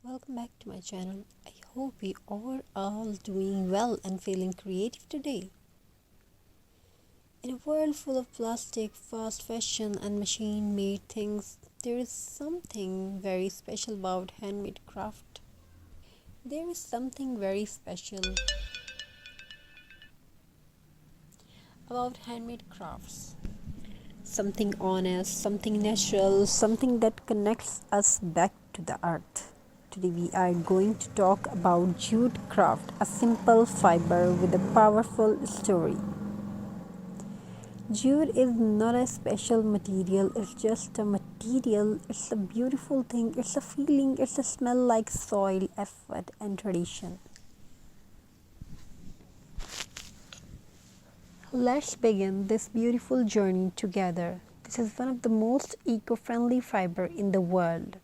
Welcome back to my channel. I hope we are all doing well and feeling creative today. In a world full of plastic, fast fashion, and machine made things, there is something very special about handmade craft. There is something very special about handmade crafts. Something honest, something natural, something that connects us back to the earth. Today we are going to talk about jute craft, a simple fiber with a powerful story. Jute is not a special material, it's just a material, it's a beautiful thing, it's a feeling, it's a smell like soil, effort, and tradition. Let's begin this beautiful journey together. This is one of the most eco-friendly fiber in the world.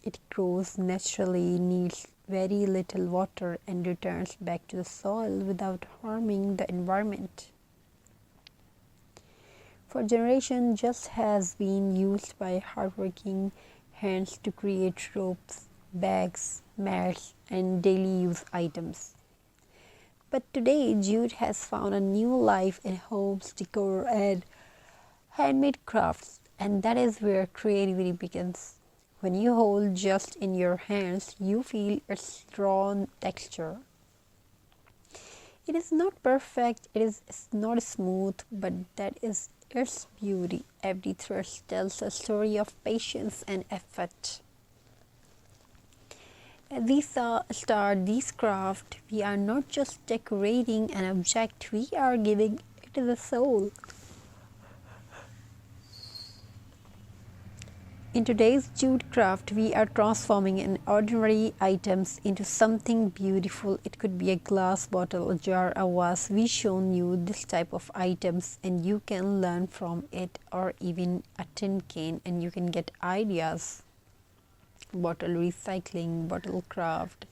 It grows naturally, needs very little water, and returns back to the soil without harming the environment. For generations, Just has been used by hardworking hands to create ropes, bags, mats, and daily use items. But today, jute has found a new life in homes, decor, and handmade crafts, and that is where creativity begins. When you hold just in your hands, you feel its raw texture. It is not perfect, it's not smooth, but that is its beauty. Every thread tells a story of patience and effort. As we start this craft, we are not just decorating an object, we are giving it the soul. In today's jute craft, we are transforming an ordinary items into something beautiful. It could be a glass bottle, a jar, a vase. We shown you this type of items and you can learn from it, or even a tin can, and you can get ideas. Bottle recycling, bottle craft,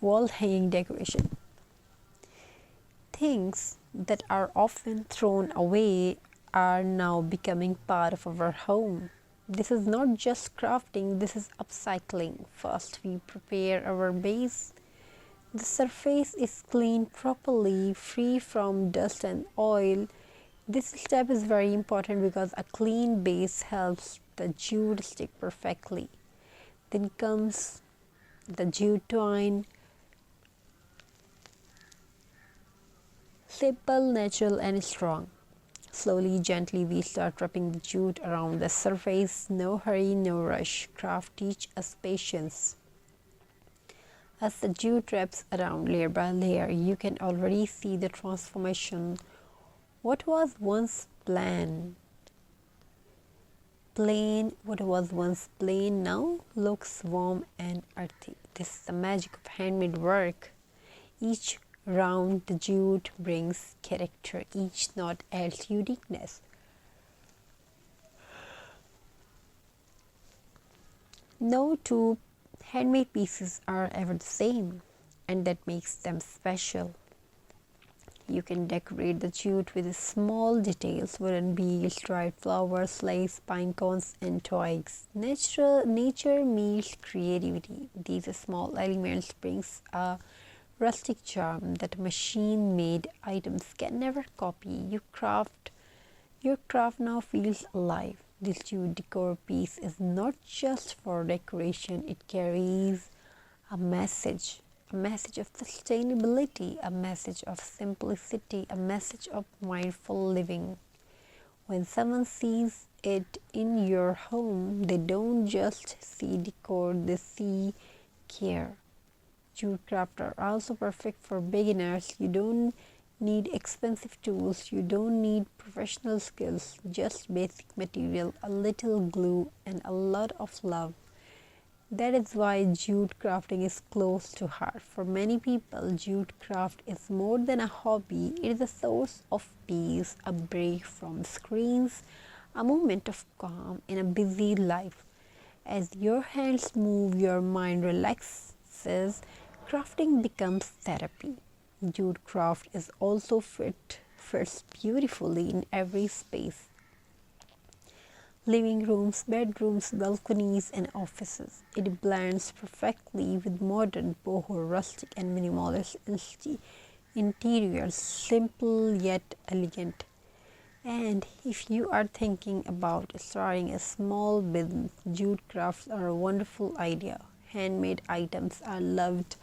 wall hanging decoration. Things that are often thrown away are now becoming part of our home. This is not just crafting, this is upcycling. First, we prepare our base. The surface is cleaned properly, free from dust and oil. This step is very important because a clean base helps the jute stick perfectly. Then comes the jute twine. Simple, natural, and strong. Slowly, gently, we start wrapping the jute around the surface. No hurry, no rush. Craft teach us patience. As the jute wraps around layer by layer, you can already see the transformation. What was once what was once plain now looks warm and earthy. This is the magic of handmade work. Each round the jute brings character, each knot adds uniqueness. No two handmade pieces are ever the same, and that makes them special. You can decorate the jute with small details, wooden beads, dried flowers, lace, pine cones, and twigs. Nature meets creativity. These small elements brings a rustic charm that machine-made items can never copy. Your craft now feels alive. This jute decor piece is not just for decoration, it carries a message of sustainability, a message of simplicity, a message of mindful living. When someone sees it in your home, they don't just see decor, they see care. Jute craft are also perfect for beginners. You don't need expensive tools, you don't need professional skills, just basic material, a little glue, and a lot of love. That is why jute crafting is close to heart. For many people, jute craft is more than a hobby, it is a source of peace, a break from screens, a moment of calm in a busy life. As your hands move, your mind relaxes. Crafting becomes therapy. Jute craft is also fits beautifully in every space. living rooms, bedrooms, balconies, and offices. It blends perfectly with modern boho, rustic, and minimalist interiors, simple yet elegant. And if you are thinking about starting a small business, jute crafts are a wonderful idea. Handmade items are loved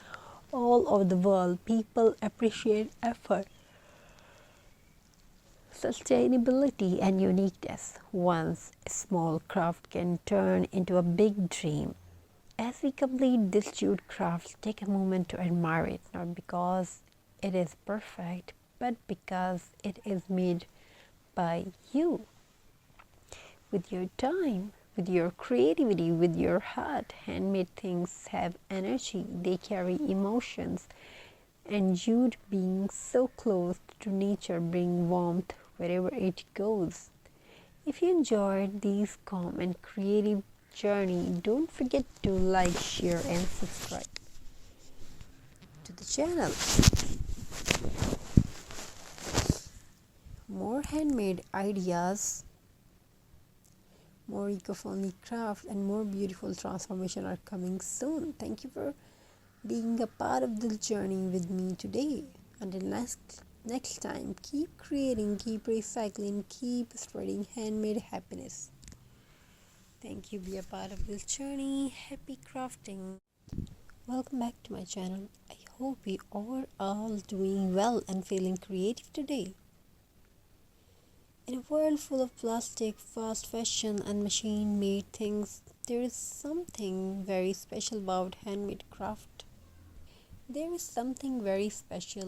all over the world. People appreciate effort, sustainability, and uniqueness. Once a small craft can turn into a big dream. As we complete this jute craft, take a moment to admire it, not because it is perfect, but because it is made by you, with your time, with your creativity, with your heart. Handmade things have energy, they carry emotions, and jute, being so close to nature, bring warmth wherever it goes. If you enjoyed this calm and creative journey, don't forget to like, share, and subscribe to the channel. More handmade ideas, more eco-friendly craft, and more beautiful transformation are coming soon. Thank you for being a part of this journey with me today. Until next time, keep creating, keep recycling, keep spreading handmade happiness. Thank you. Be a part of this journey. Happy crafting. Welcome back to my channel. I hope we are all doing well and feeling creative today. In a world full of plastic, fast fashion, and machine made things, there is something very special about handmade craft. There is something very special